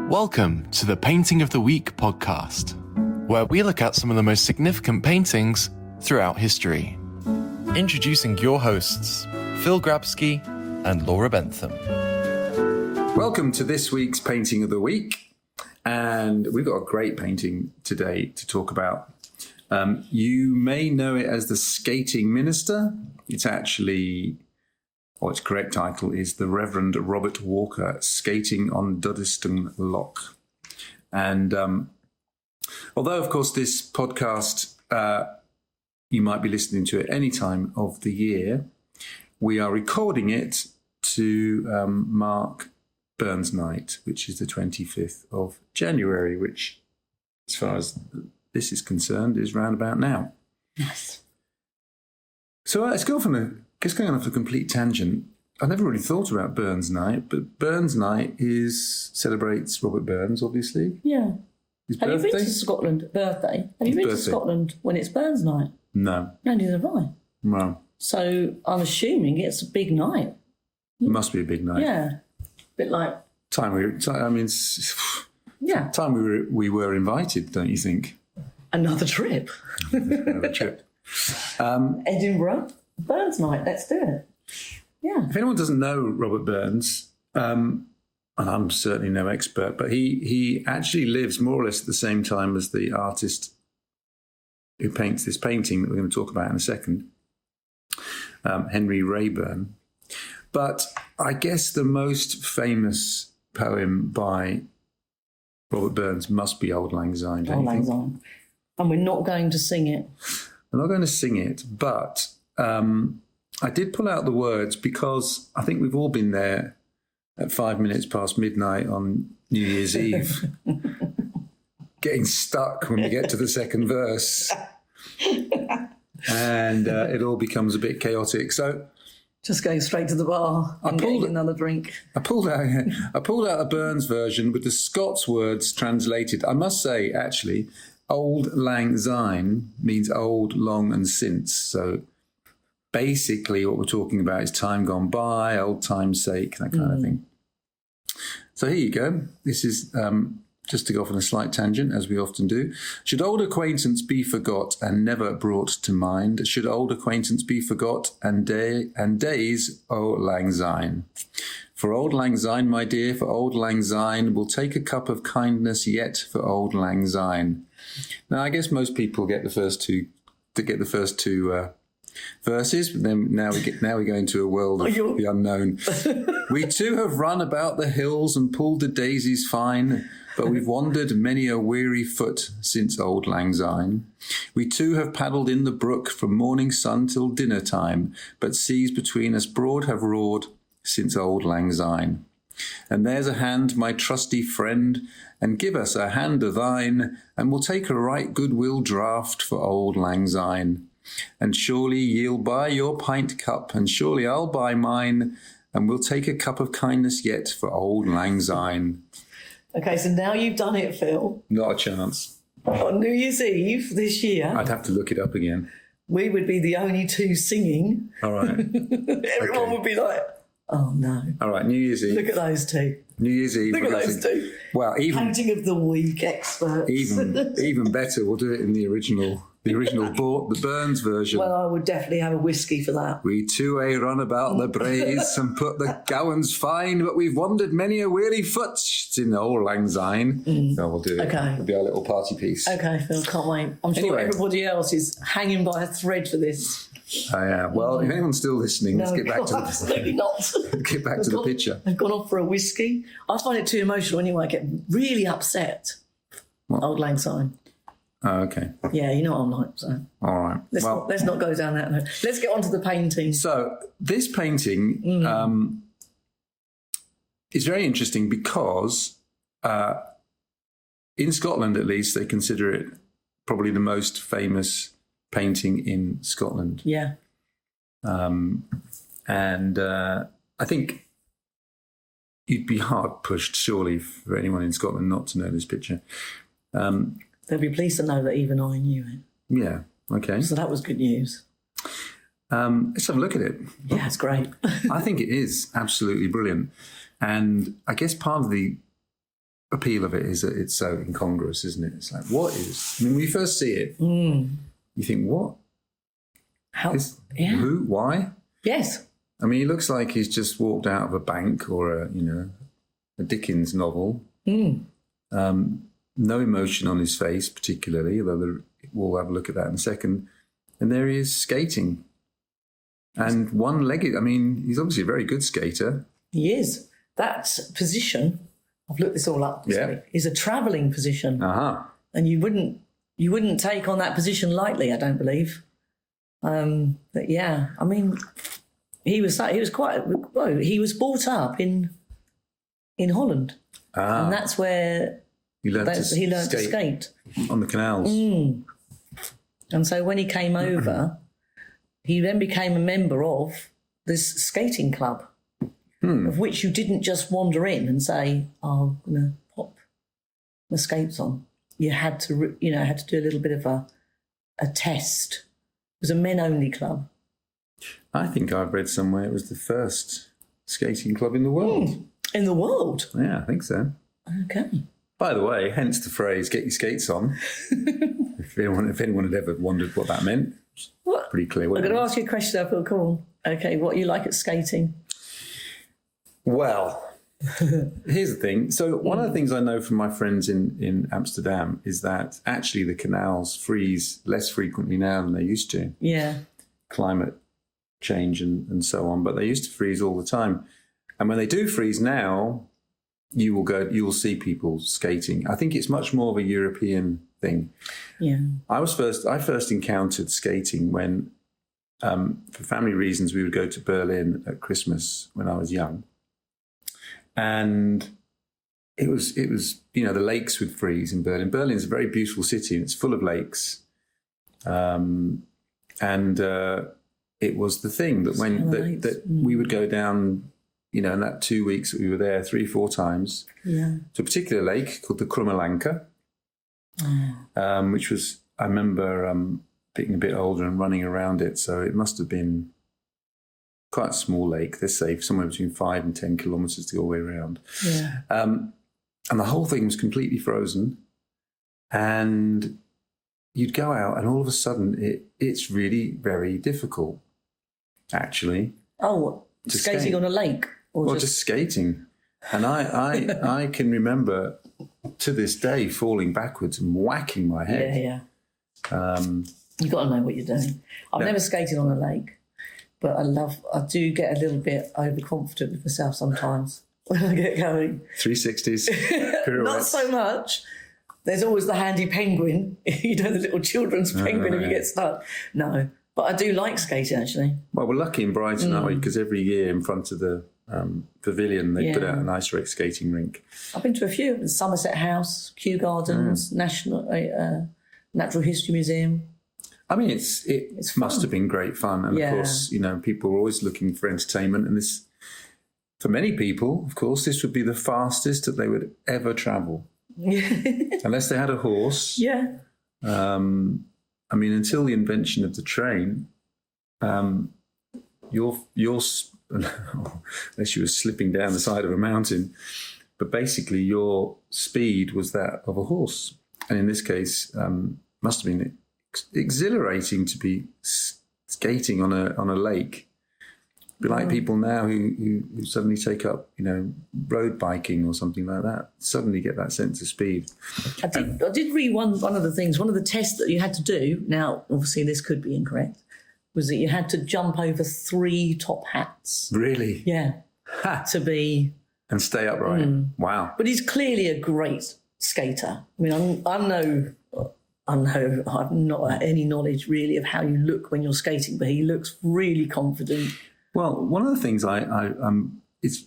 Welcome to the Painting of the Week podcast, where we look at some of the most significant paintings throughout history. Introducing your hosts, Phil Grabsky and Laura Bentham. Welcome to this week's Painting of the Week, and we've got a great painting today to talk about. You may know it as the Skating Minister. It's actually, or its correct title is The Reverend Robert Walker Skating on Duddingston Loch. And although, of course, this podcast, you might be listening to it any time of the year, we are recording it to mark Burns Night, which is the 25th of January, which, as far as this is concerned, is round about now. Yes. So it's going off a complete tangent. I never really thought about Burns Night, but Burns Night celebrates Robert Burns, obviously. Yeah. His Have birthday. you been to Scotland? Birthday. Have you been to Scotland when it's Burns Night? No. No, neither have I. Well, So I'm assuming it's a big night. it must be a big night. Yeah. Bit like, yeah, Time we were invited, don't you think? another trip. Another trip. Edinburgh, Burns Night. Let's do it. Yeah. If anyone doesn't know Robert Burns, and I'm certainly no expert, but he actually lives more or less at the same time as the artist who paints this painting that we're going to talk about in a second, Henry Raeburn. But I guess the most famous poem by Robert Burns must be Auld Lang Syne, don't you think? Syne. And we're not going to sing it. I'm not going to sing it, but I did pull out the words because I think we've all been there at 5 minutes past midnight on New Year's Eve, getting stuck when we get to the second verse, and it all becomes a bit chaotic. So Just going straight to the bar and getting another drink. I pulled out a Burns version with the Scots words translated. I must say, actually, Auld Lang Syne means old, long, and since. So basically what we're talking about is time gone by, old time's sake, that kind of thing. So here you go. This is just to go off on a slight tangent, as we often do. Should old acquaintance be forgot and never brought to mind? Should old acquaintance be forgot and days, Auld Lang Syne? For Auld Lang Syne, my dear, for Auld Lang Syne, we'll take a cup of kindness yet for Auld Lang Syne. Now, I guess most people get the first two verses, but then now we go into a world of the unknown. We too have run about the hills and pulled the daisies fine, but we've wandered many a weary foot since Auld Lang Syne. We too have paddled in the brook from morning sun till dinner time, but seas between us broad have roared since Auld Lang Syne. And there's a hand, my trusty friend, and give us a hand of thine, and we'll take a right goodwill draught for Auld Lang Syne. And surely ye'll buy your pint cup, and surely I'll buy mine, and we'll take a cup of kindness yet for Auld Lang Syne. Okay, so now you've done it, Phil. Not a chance. On New Year's Eve this year, I'd have to look it up again. we would be the only two singing. All right. Everyone would be like, oh no. All right, New Year's Eve. Look at those two. New Year's Eve. Look at those two. Well, Painting of the Week experts. even better, we'll do it in the original the Burns version. Well, I would definitely have a whiskey for that. We too run about the braes and put the gowans fine, but we've wandered many a weary foot. It's in Auld Lang Syne. So we'll do it. Okay. It'll be our little party piece. Okay, Phil, can't wait. I'm sure Anyway. everybody else is hanging by a thread for this. Oh, yeah. Well, if anyone's still listening, let's get back to absolutely not. get back to the picture. I've gone off for a whiskey. I find it too emotional anyway. I get really upset. What? Auld Lang Syne. Oh, okay. Yeah, you know what I'm like. So All right. let's not go down that road. Let's get on to the painting. So this painting is very interesting because in Scotland, at least, they consider it probably the most famous painting in Scotland. Yeah. And I think you'd be hard pushed, surely, for anyone in Scotland not to know this picture. They'll be pleased to know that even I knew it. Yeah, okay. So that was good news. Let's have a look at it. Yeah, it's great. I think it is absolutely brilliant. And I guess part of the appeal of it is that it's so incongruous, isn't it? It's like, what is? I mean, when you first see it, you think, what? How? Who? Why? Yes. I mean, he looks like he's just walked out of a bank or a Dickens novel. No emotion on his face particularly, although we'll have a look at that in a second. And there he is skating. And one-legged. I mean, he's obviously a very good skater. He is. That position, I've looked this all up this week, is a travelling position. And you wouldn't take on that position lightly, I don't believe. But yeah, I mean, he was brought up in Holland. And that's where he learned to skate on the canals. And so when he came over, he then became a member of this skating club, of which you didn't just wander in and say, "Oh, I'm going to pop my skates on." You had to, do a little bit of a test. It was a men-only club. I think I've read somewhere it was the first skating club in the world. In the world? Yeah, I think so. Okay. By the way, hence the phrase "get your skates on." if anyone had ever wondered what that meant, What? Pretty clear. I'm going to ask you a question. I feel cool. Okay, what you like at skating? Well, here's the thing. So one of the things I know from my friends in Amsterdam is that actually the canals freeze less frequently now than they used to. Yeah. Climate change and so on, but they used to freeze all the time. And when they do freeze now, you will see people skating. I think it's much more of a European thing. Yeah. I first encountered skating when, for family reasons, we would go to Berlin at Christmas when I was young. And it was the lakes would freeze in Berlin. Berlin's a very beautiful city and it's full of lakes. It was the thing that we would go down, in that 2 weeks that we were there 3-4 times, to a particular lake called the Krummelanke, which was, I remember being a bit older and running around it. So it must have been quite a small lake. Let's say somewhere between 5 and 10 kilometres to go all the way around. Yeah. And the whole thing was completely frozen. And you'd go out and all of a sudden it's really very difficult, actually. Oh, skating on a lake? Or just skating. And I can remember to this day falling backwards and whacking my head. Yeah. You've got to know what you're doing. I've never skated on a lake, but I do get a little bit overconfident with myself sometimes when I get going. 360s, pirouettes. Not so much. There's always the handy penguin, the little children's penguin if you get stuck. No, but I do like skating, actually. Well, we're lucky in Brighton, aren't we? Because every year in front of the pavilion, they put out an ice rink skating rink. I've been to a few. Somerset House, Kew Gardens, Natural History Museum. I mean, it must have been great fun. And of course, people are always looking for entertainment. And this, for many people, of course, this would be the fastest that they would ever travel. Unless they had a horse. Yeah. I mean, until the invention of the train, your unless you were slipping down the side of a mountain, but basically your speed was that of a horse. And in this case, must have been exhilarating to be skating on a lake. Be like people now who suddenly take up, road biking or something like that. Suddenly get that sense of speed. I did read one of the things. One of the tests that you had to do. Now, obviously, this could be incorrect. Was that you had to jump over 3 top hats? Really? Yeah. To be and stay upright. Wow. But he's clearly a great skater. I mean, I've not any knowledge really of how you look when you're skating, but he looks really confident. Well, one of the things it's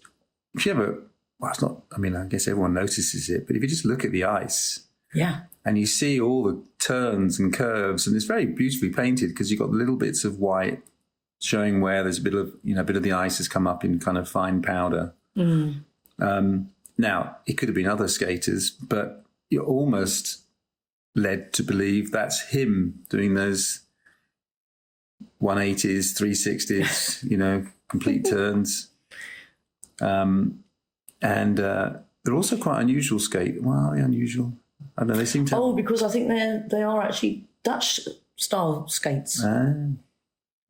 if you ever, it's not, I mean, I guess everyone notices it, but if you just look at the ice. Yeah. And you see all the turns and curves, and it's very beautifully painted because you've got little bits of white showing where there's a bit of the ice has come up in kind of fine powder. Now, it could have been other skaters, but you're almost led to believe that's him doing those 180s, 360s, complete turns. they're also quite unusual skate. Well, unusual. I don't know. They seem to. Oh, because I think they are actually Dutch style skates.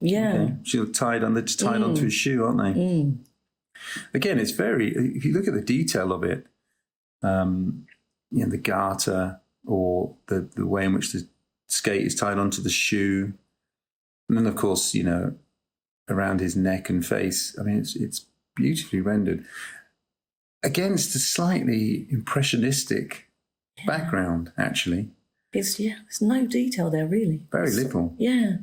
Yeah. Okay. They're tied onto his shoe, aren't they? Mm. Again, it's very. If you look at the detail of it, the garter or the way in which the skate is tied onto the shoe, and then of course around his neck and face. I mean, it's beautifully rendered against a slightly impressionistic background. Actually, there's no detail there really. Very little. Yeah.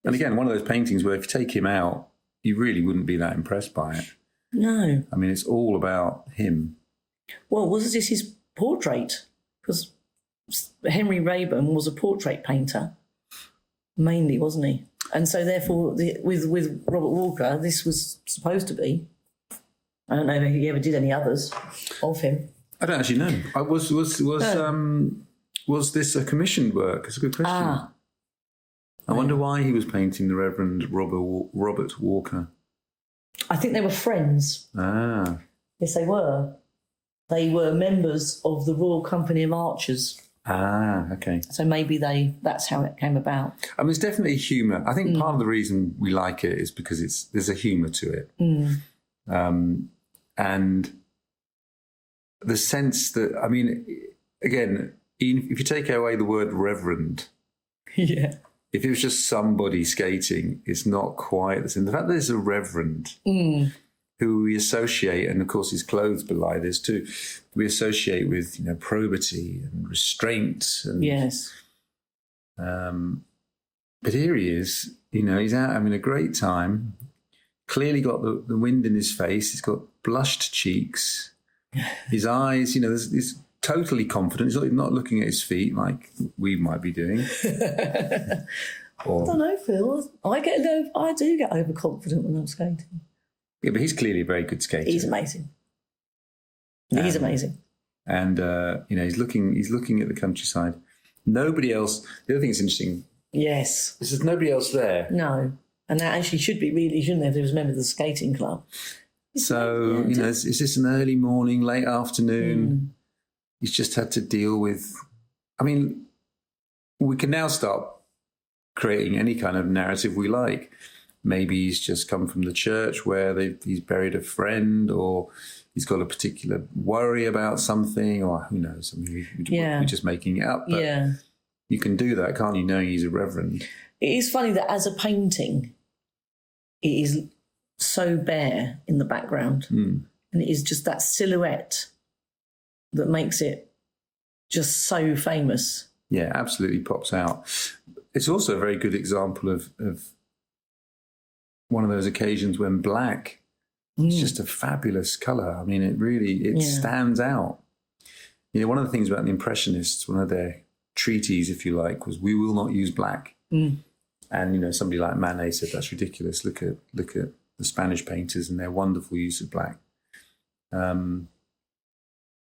And again, one of those paintings where if you take him out, you really wouldn't be that impressed by it. No. I mean, it's all about him. Well, was this his portrait? Because Henry Raeburn was a portrait painter, mainly, wasn't he? And so, therefore, with Robert Walker, this was supposed to be. I don't know if he ever did any others of him. I don't actually know. Was this a commissioned work? It's a good question. I wonder why he was painting the Reverend Robert Walker. I think they were friends. Yes, they were. They were members of the Royal Company of Archers. Okay. So maybe that's how it came about. I mean, there's definitely humour. I think part of the reason we like it is because there's a humour to it. And the sense that, I mean, again, if you take away the word reverend, if it was just somebody skating, it's not quite the same. The fact that there's a reverend who we associate, and of course his clothes belie this too, we associate with probity and restraint. And, yes. But here he is, he's out having a great time. Clearly got the wind in his face. He's got blushed cheeks. His eyes, he's totally confident. He's not looking at his feet like we might be doing. I don't know, Phil. I do get overconfident when I'm skating. Yeah, but he's clearly a very good skater. He's amazing. He's amazing. And he's looking at the countryside. Nobody else. The other thing that's interesting. Yes. Is there's nobody else there. No. And that actually should be really, shouldn't there, if he was a member of the skating club. So, is this an early morning, late afternoon? He's just had to deal with... I mean, we can now start creating any kind of narrative we like. Maybe he's just come from the church where he's buried a friend, or he's got a particular worry about something, or who knows. I mean, we're just making it up. But you can do that, can't you, knowing he's a reverend? It is funny that as a painting, it is so bare in the background. And it is just that silhouette that makes it just so famous. Yeah, absolutely pops out. It's also a very good example of one of those occasions when black is just a fabulous colour. I mean, it stands out. One of the things about the Impressionists, one of their treaties, if you like, was we will not use black. And, somebody like Manet said that's ridiculous. Look at the Spanish painters and their wonderful use of black.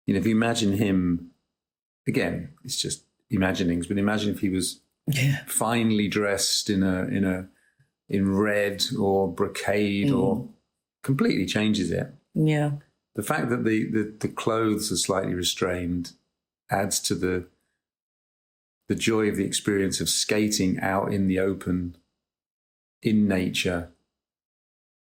If you imagine him, again, it's just imaginings, but imagine if he was finely dressed in red or brocade, or completely changes it. Yeah. The fact that the clothes are slightly restrained adds to the joy of the experience of skating out in the open, in nature.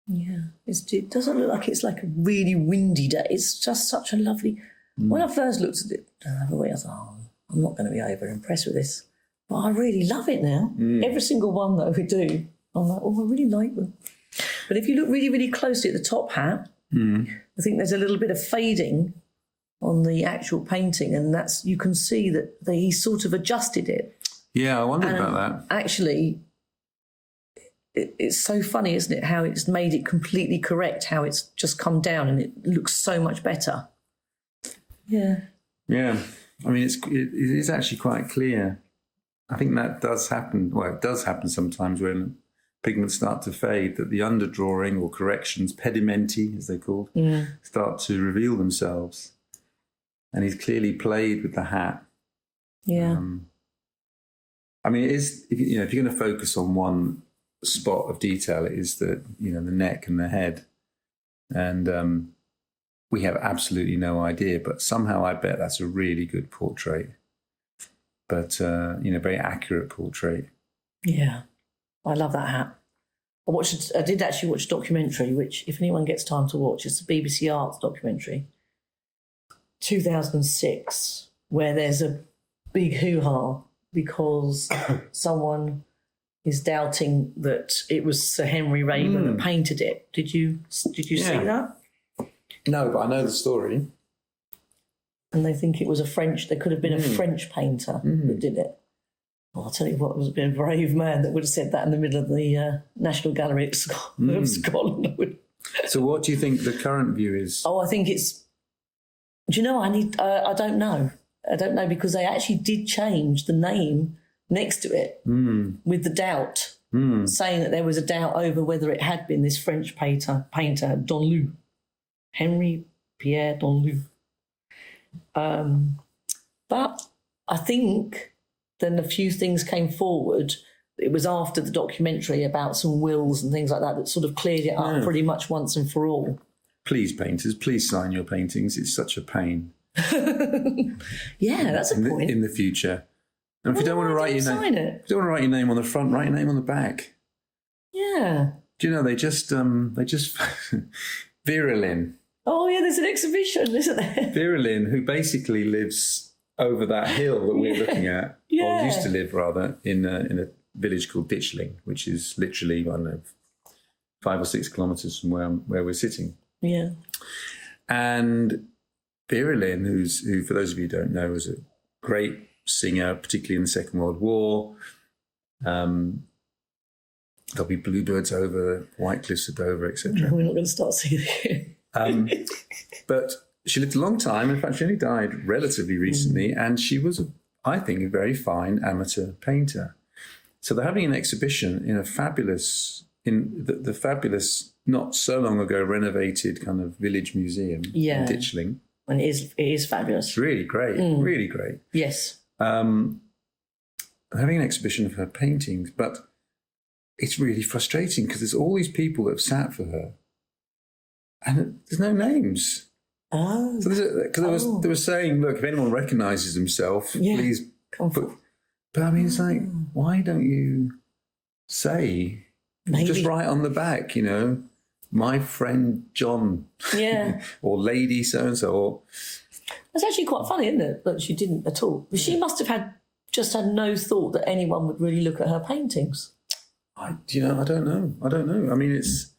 Yeah, it doesn't look like it's like a really windy day. It's just such a lovely... When I first looked at it the other way, I thought, I'm not going to be over impressed with this. But I really love it now. Every single one that we do, I'm like, I really like them. But if you look really, really closely at the top hat, I think there's a little bit of fading on the actual painting, and you can see that he sort of adjusted it. Yeah, I wondered about that. Actually, it's so funny, isn't it, how it's made it completely correct, how it's just come down and it looks so much better. Yeah. Yeah. I mean, it is actually quite clear. I think that does happen. Well, it does happen sometimes when pigments start to fade, that the underdrawing or corrections, pedimenti, as they're called, start to reveal themselves. And he's clearly played with the hat. Yeah. I mean, it is, if you're going to focus on one spot of detail, it is the neck and the head. And we have absolutely no idea, but somehow I bet that's a really good portrait. But, very accurate portrait. Yeah, I love that hat. I did actually watch a documentary, which, if anyone gets time to watch, it's a BBC Arts documentary, 2006, where there's a big hoo-ha because someone is doubting that it was Sir Henry Raeburn that painted it. Did you see that? No, but I know the story. And they think it was there could have been a French painter that did it. Well, I'll tell you what, it was a brave man that would have said that in the middle of the National Gallery of Scotland. So what do you think the current view is? Oh, I think it's... Do you know, I don't know. I don't know, because they actually did change the name next to it with the doubt, saying that there was a doubt over whether it had been this French painter Donlu, Henry Pierre Donlu. But I think then a few things came forward. It was after the documentary about some wills and things like that sort of cleared it up pretty much once and for all. Please, painters, please sign your paintings. It's such a pain. Yeah, that's a point. In the future. And if you don't want to write your name, if you don't want to write your name on the front, write your name on the back. Yeah. Do you know they just Vera Lynn. Oh yeah, there's an exhibition, isn't there? Vera Lynn, who basically lives over that hill that we're looking at, or used to live rather, in a village called Ditchling, which is literally, I don't know, 5 or 6 kilometres from where we're sitting. Yeah. And Vera Lynn, who for those of you who don't know, was a great singer, particularly in the Second World War. There'll be bluebirds over, white cliffs of Dover, etc. No, we're not going to start singing again. But she lived a long time. In fact, she only died relatively recently, and she was, I think, a very fine amateur painter. So they're having an exhibition in the fabulous, not so long ago renovated kind of village museum in Ditchling. And it is fabulous. It's really great, really great. Yes. Having an exhibition of her paintings, but it's really frustrating because there's all these people that have sat for her, and there's no names. Oh. So they were saying, look, if anyone recognises himself, please come forward. But I mean, it's like, why don't you say, just write on the back, my friend John, or lady so-and-so. That's actually quite funny, isn't it, that she didn't at all? She must have had no thought that anyone would really look at her paintings. I don't know. I mean, it's...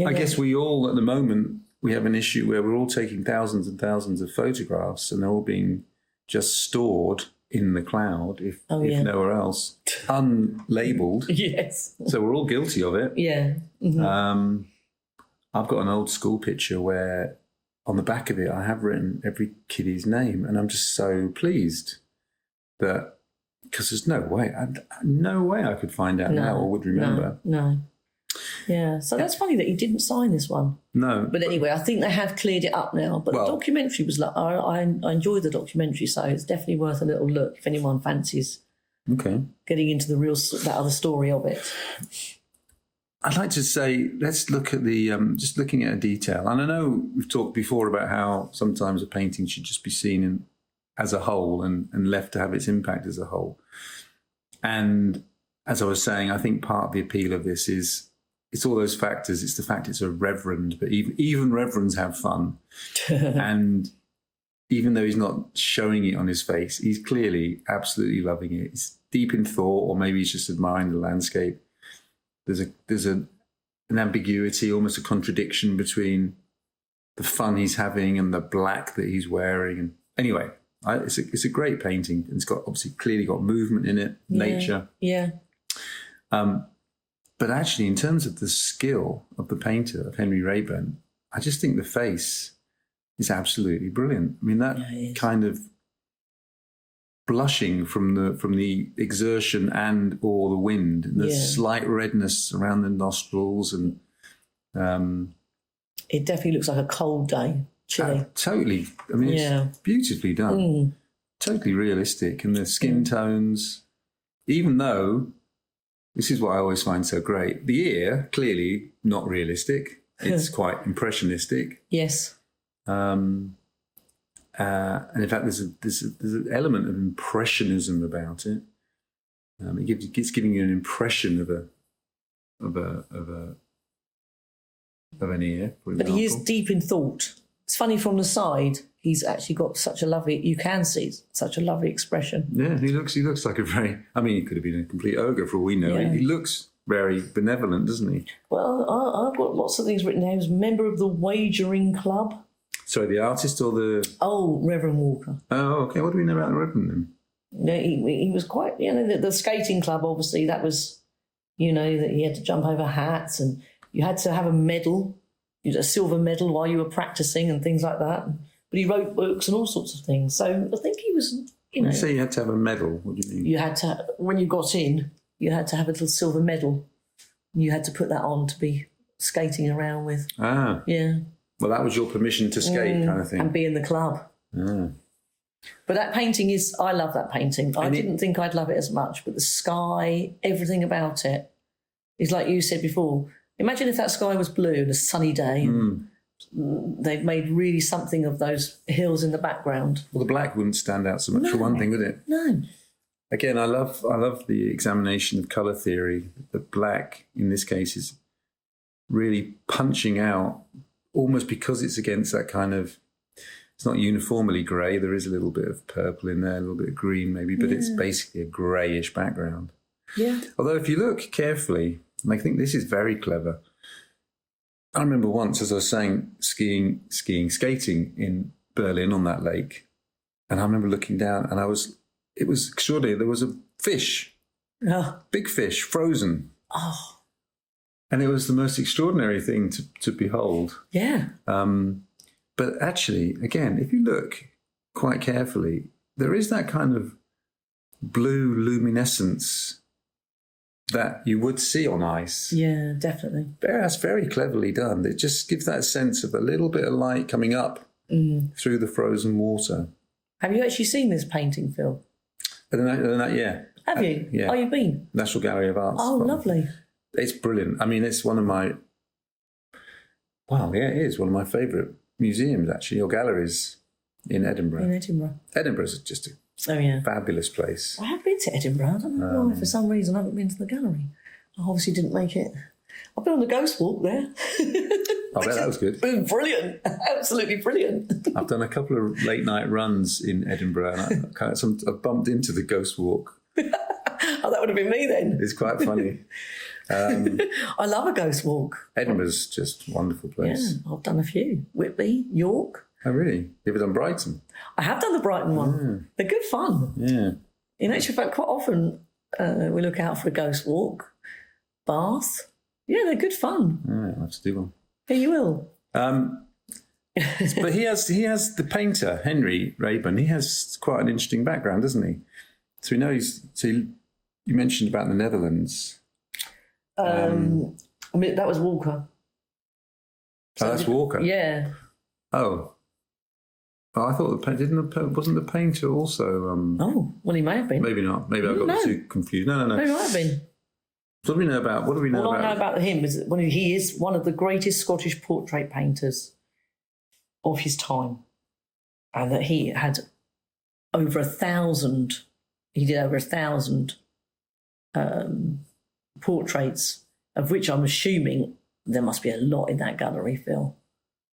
I guess we all, at the moment, we have an issue where we're all taking thousands and thousands of photographs, and they're all being just stored in the cloud, if nowhere else, unlabeled. Yes. So we're all guilty of it. Yeah. Mm-hmm. I've got an old school picture where on the back of it I have written every kiddie's name, and I'm just so pleased that, because there's no way I could find out now or would remember. No. Yeah, so that's funny that he didn't sign this one. No. But anyway, I think they have cleared it up now. But the documentary was like, I enjoyed the documentary, so it's definitely worth a little look if anyone fancies getting into that other story of it. I'd like to say, let's look at the, just looking at a detail. And I know we've talked before about how sometimes a painting should just be seen as a whole and left to have its impact as a whole. And as I was saying, I think part of the appeal of this is, it's all those factors. It's the fact it's a reverend, but even reverends have fun. And even though he's not showing it on his face, he's clearly absolutely loving it. He's deep in thought, or maybe he's just admiring the landscape. There's an ambiguity, almost a contradiction between the fun he's having and the black that he's wearing. And anyway, it's a great painting. It's got clearly got movement in it, nature. Yeah. But actually, in terms of the skill of the painter, of Henry Raeburn, I just think the face is absolutely brilliant. I mean, that kind of blushing from the exertion or the wind, and the slight redness around the nostrils, and it definitely looks like a cold day, chilly. Totally. I mean, it's beautifully done. Totally realistic, and the skin tones, even though. This is what I always find so great. The ear, clearly not realistic. It's quite impressionistic. Yes. And in fact, there's an element of impressionism about it. It's giving you an impression of an ear, for example. But he is deep in thought. It's funny from the side. He's actually got such a lovely. You can see such a lovely expression. Yeah, he looks like a very. I mean, he could have been a complete ogre for all we know. Yeah. He looks very benevolent, doesn't he? Well, I've got lots of things written down. He was a member of the Wagering Club. Sorry, the artist or the? Oh, Reverend Walker. Oh, okay. What do we know about the Reverend then? No, he was quite. The skating club. Obviously, that was. That he had to jump over hats, and you had to have a medal, a silver medal while you were practicing and things like that. But he wrote books and all sorts of things. So I think he was. When you say you had to have a medal, what do you mean? You had to, when you got in, you had to have a little silver medal. You had to put that on to be skating around with. Ah. Yeah. Well, that was your permission to skate kind of thing. And be in the club. Ah. But that painting I love that painting. I didn't think I'd love it as much, but the sky, everything about it is like you said before. Imagine if that sky was blue and a sunny day. They've made really something of those hills in the background. Well, the black wouldn't stand out so much for one thing, would it? No. Again, I love the examination of colour theory. The black, in this case, is really punching out, almost because it's against that kind of, it's not uniformly grey. There is a little bit of purple in there, a little bit of green maybe, but it's basically a greyish background. Yeah. Although if you look carefully, and I think this is very clever, I remember once, as I was saying, skating in Berlin on that lake, and I remember looking down, and it was extraordinary. There was a fish, big fish, frozen. Oh. And it was the most extraordinary thing to behold. Yeah. But actually, again, if you look quite carefully, there is that kind of blue luminescence that you would see on ice. Yeah, definitely. That's very cleverly done. It just gives that sense of a little bit of light coming up through the frozen water. Have you actually seen this painting, Phil? Yeah. Have you? Yeah. Oh, you've been? National Gallery of Arts. Oh, lovely. It's brilliant. I mean, it's one of my... Well, yeah, it is one of my favourite museums, actually, or galleries in Edinburgh. In Edinburgh. Edinburgh's just a fabulous place. I have been to Edinburgh. I don't know why, for some reason, I haven't been to the gallery. I obviously didn't make it. I've been on the Ghost Walk there. I bet that was good. It was brilliant. Absolutely brilliant. I've done a couple of late night runs in Edinburgh, and I bumped into the Ghost Walk. Oh, that would have been me then. It's quite funny. I love a Ghost Walk. Edinburgh's just a wonderful place. Yeah, I've done a few. Whitby, York. Oh, really? You ever done Brighton? I have done the Brighton one. They're good fun. Yeah. In actual fact, quite often we look out for a Ghost Walk. Bath. Yeah, they're good fun. I'll have to do one. Yeah, you will. But he has the painter, Henry Raeburn, he has quite an interesting background, doesn't he? So we know you mentioned about the Netherlands. I mean, that was Walker. So that's Walker? Yeah. Oh, I thought wasn't the painter also... well, he may have been. Maybe not. Maybe I got too confused. No. He might have been. What do we know about... All I know about him is that he is one of the greatest Scottish portrait painters of his time, and that he had over 1,000. He did over 1,000 portraits, of which I'm assuming there must be a lot in that gallery, Phil.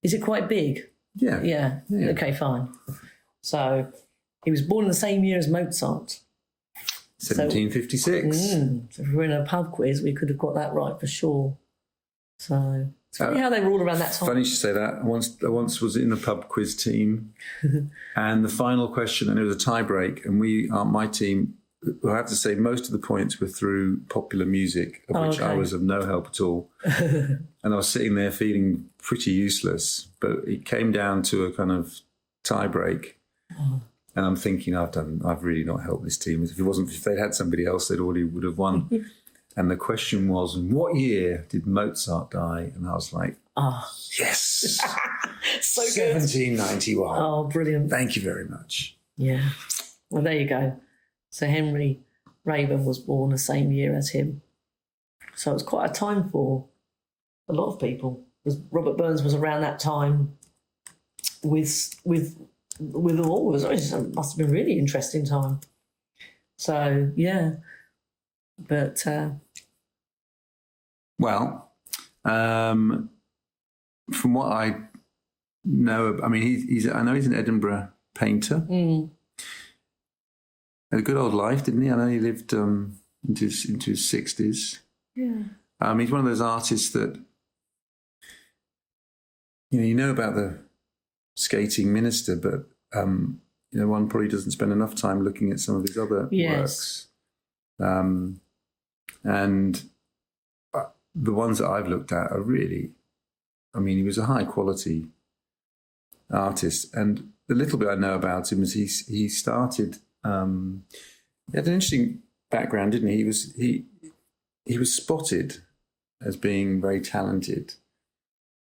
Is it quite big? Yeah. Okay, fine. So he was born in the same year as Mozart. 1756. So if we were in a pub quiz, we could have got that right for sure. So it's funny how they were all around that time. Funny you should say that. I once was in the pub quiz team, and the final question, and it was a tie break, and my team, I have to say, most of the points were through popular music, of which I was of no help at all. And I was sitting there feeling pretty useless, but it came down to a kind of tie break. And I'm thinking, I've really not helped this team. If they'd had somebody else, they already would have won. And the question was, in what year did Mozart die? And I was like, yes. So good. 1791. Oh, brilliant. Thank you very much. Yeah. Well, there you go. So Henry Raeburn was born the same year as him. So it was quite a time for a lot of people. Robert Burns was around that time with all. It must have been a really interesting time. So, yeah. But... Well, from what I know, I mean, I know he's an Edinburgh painter. Had a good old life, didn't he? I know he lived into his 60s. Yeah. He's one of those artists that, you know about the skating minister, but, one probably doesn't spend enough time looking at some of his other works. And the ones that I've looked at are really, he was a high quality artist. And the little bit I know about him is he started, he had an interesting background, didn't he? He was spotted as being very talented.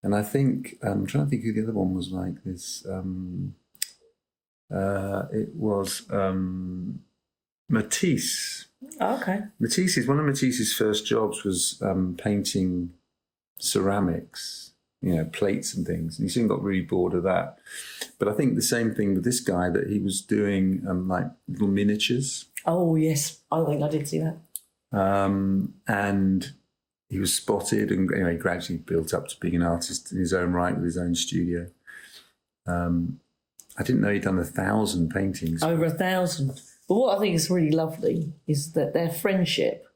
And I think, I'm trying to think who the other one was like this. It was Matisse. Oh, okay. One of Matisse's first jobs was painting ceramics, plates and things. And he soon got really bored of that. But I think the same thing with this guy, that he was doing like little miniatures. Oh, yes. I think I did see that. And he was spotted, and anyway, gradually built up to being an artist in his own right with his own studio. I didn't know he'd done 1,000 paintings. Over 1,000. But what I think is really lovely is that their friendship,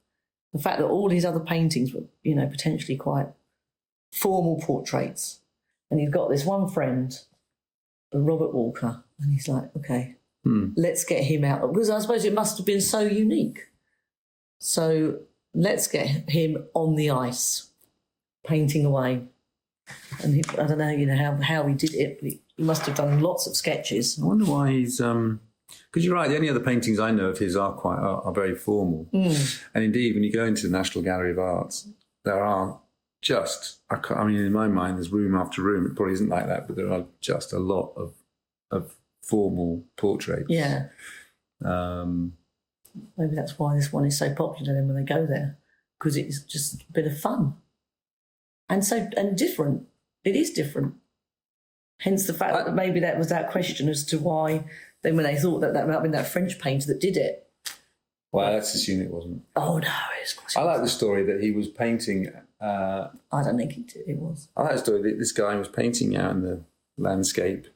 the fact that all his other paintings were, potentially quite formal portraits. And he's got this one friend, Robert Walker, and he's like, okay, let's get him out. Because I suppose it must have been so unique. So let's get him on the ice, painting away. And I don't know, how he did it, but he must have done lots of sketches. I wonder why he's... Because you're right, the only other paintings I know of his are very formal. And indeed, when you go into the National Gallery of Art, there are just... in my mind, there's room after room. It probably isn't like that, but there are just a lot of formal portraits. Yeah. Maybe that's why this one is so popular then when they go there, because it's just a bit of fun. And different. It is different. Hence the fact that maybe that was that question as to why then when they thought that might have been that French painter that did it. Well, let's assume it wasn't. Oh, no. I like the story that he was painting... I don't think it was. I like the story that this guy was painting out in the landscape.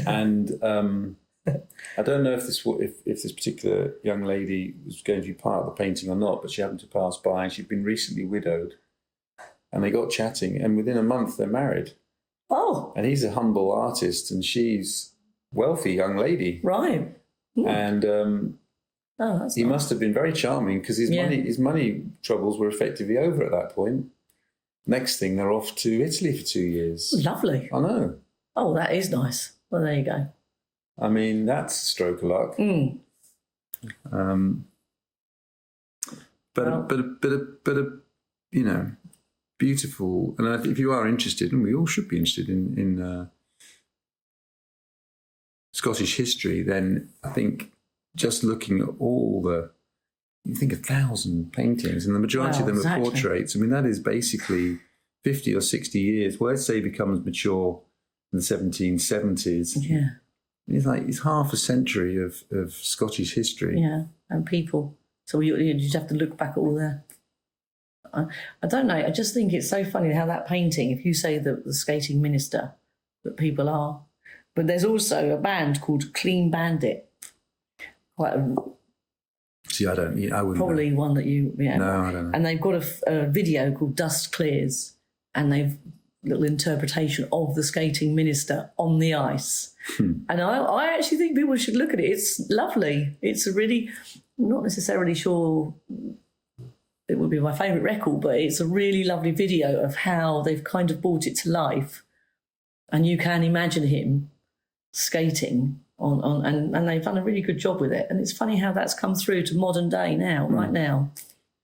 And I don't know if this particular young lady was going to be part of the painting or not, but she happened to pass by, and she'd been recently widowed. And they got chatting, and within a month they're married. Oh. And he's a humble artist, and she's a wealthy young lady. Right. And he must have been very charming, because his money troubles were effectively over at that point. Next thing, they're off to Italy for 2 years. Lovely. I know. Oh, that is nice. Well, there you go. That's a stroke of luck. But beautiful. And if you are interested, and we all should be interested in Scottish history, then I think just looking at you think 1,000 paintings, and the majority of them are portraits. That is basically 50 or 60 years. Well, let's say he becomes mature in the 1770s. Yeah. It's half a century of Scottish history. Yeah, and people. So you just have to look back at all that. I don't know. I just think it's so funny how that painting, if you say the skating minister, that people are. But there's also a band called Clean Bandit. See, I wouldn't probably know. One that you... Yeah. No, I don't know. And they've got a video called Dust Clears, and they've little interpretation of the skating minister on the ice. And I actually think people should look at it. It's lovely. It's a really... I'm not necessarily sure... it would be my favourite record, but it's a really lovely video of how they've kind of brought it to life. And you can imagine him skating and they've done a really good job with it. And it's funny how that's come through to modern day now, right now.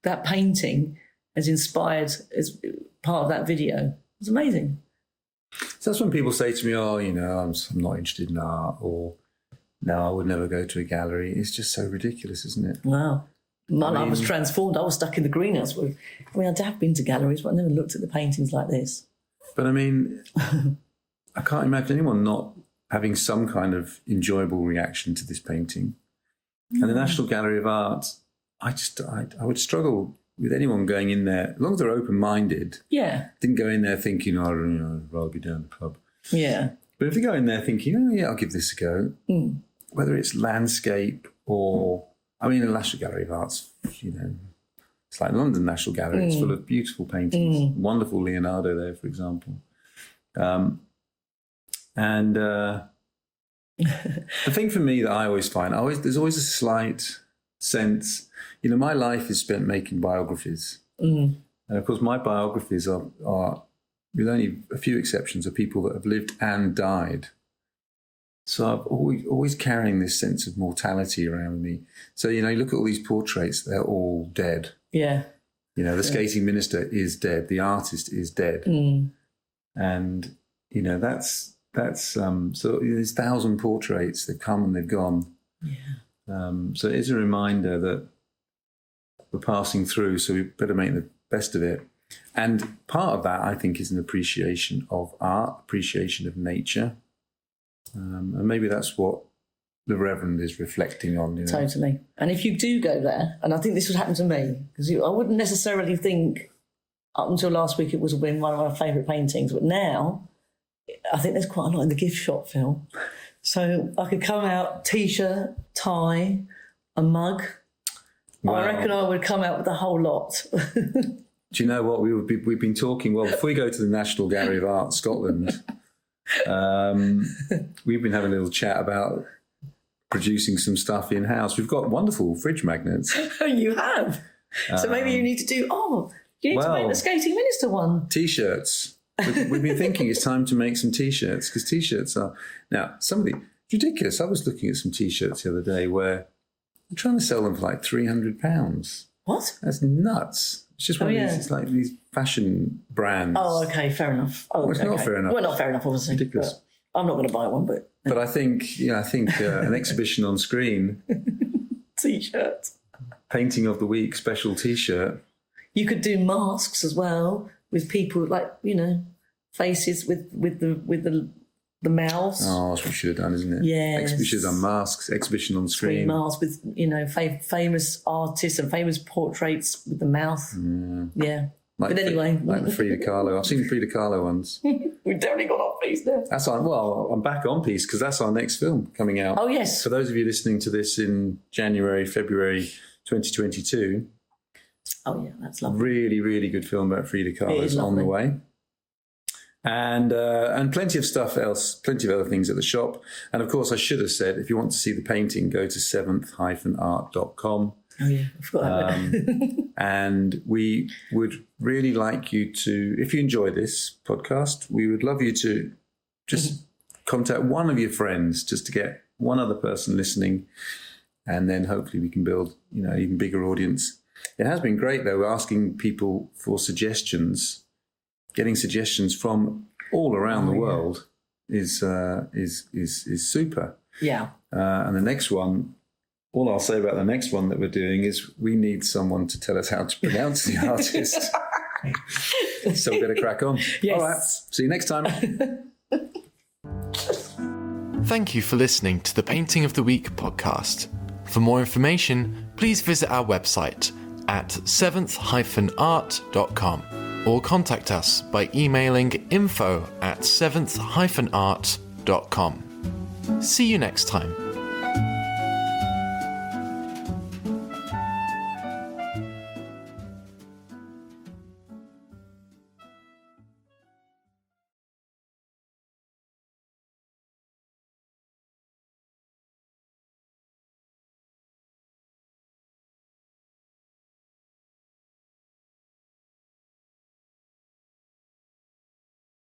That painting has inspired as part of that video. It's amazing. So that's when people say to me, I'm not interested in art, or no, I would never go to a gallery. It's just so ridiculous, isn't it? Wow. My life was transformed. I was stuck in the greenhouse. I have been to galleries, but I never looked at the paintings like this. But I mean, I can't imagine anyone not having some kind of enjoyable reaction to this painting. And the National Gallery of Art, I would struggle with anyone going in there, as long as they're open-minded. Yeah. Didn't go in there thinking, I'd rather be down the pub. Yeah. But if they go in there thinking, I'll give this a go, whether it's landscape or, the National Gallery of Art's, it's like London National Gallery. It's full of beautiful paintings. Wonderful Leonardo there, for example. And the thing for me that I always find, there's always a slight sense, my life is spent making biographies. And of course, my biographies are, with only a few exceptions, are people that have lived and died. So I'm always carrying this sense of mortality around me. So, you look at all these portraits, they're all dead. Yeah. The skating minister is dead. The artist is dead. And, that's so there's 1,000 portraits. They've come and they've gone. Yeah. So it is a reminder that we're passing through, so we better make the best of it. And part of that, I think, is an appreciation of art, appreciation of nature. And maybe that's what the Reverend is reflecting on. Totally. And if you do go there, and I think this would happen to me, because I wouldn't necessarily think up until last week it was been one of our favourite paintings, but now I think there's quite a lot in the gift shop, Phil. So I could come out, T-shirt, tie, a mug. Wow. I reckon I would come out with the whole lot. Do you know what? We've been talking, before we go to the National Gallery of Art Scotland, we've been having a little chat about producing some stuff in-house. We've got wonderful fridge magnets. You have? So maybe you need to do, you need to make the skating minister one. T-shirts. We've been thinking it's time to make some T-shirts, because T-shirts are... Now, ridiculous. I was looking at some T-shirts the other day where I'm trying to sell them for like £300. What? That's nuts. It's just one of these, it's like these fashion brands. Oh, okay, fair enough. Well, it's not fair enough. Well, not fair enough, obviously. Ridiculous. I'm not going to buy one, but... But I think an exhibition on screen... T-shirt. Painting of the week, special T-shirt. You could do masks as well, with people faces with the mouths. Oh, that's what we should have done, isn't it? Yes. We should have done masks, exhibition on screen. Masks with, famous artists and famous portraits with the mouth. Yeah. But anyway. Like the Frida Kahlo. I've seen the Frida Kahlo ones. We've definitely got off piece there. I'm back on piece, because that's our next film coming out. Oh, yes. For those of you listening to this in January, February 2022. Oh, yeah, that's lovely. Really, really good film about Frida Kahlo is on the way. And plenty of stuff else, plenty of other things at the shop. And of course, I should have said, if you want to see the painting, go to 7th-art.com. Oh, yeah, I forgot that. And we would really like you to, if you enjoy this podcast, we would love you to just contact one of your friends, just to get one other person listening. And then hopefully we can build, an even bigger audience. It has been great, though, asking people for suggestions. Getting suggestions from all around the world is super. Yeah. And the next one, all I'll say about the next one that we're doing is we need someone to tell us how to pronounce the artist. So we better crack on. Yes. All right. See you next time. Thank you for listening to the Painting of the Week podcast. For more information, please visit our website at 7th-art.com. or contact us by emailing info@7th-art.com. See you next time.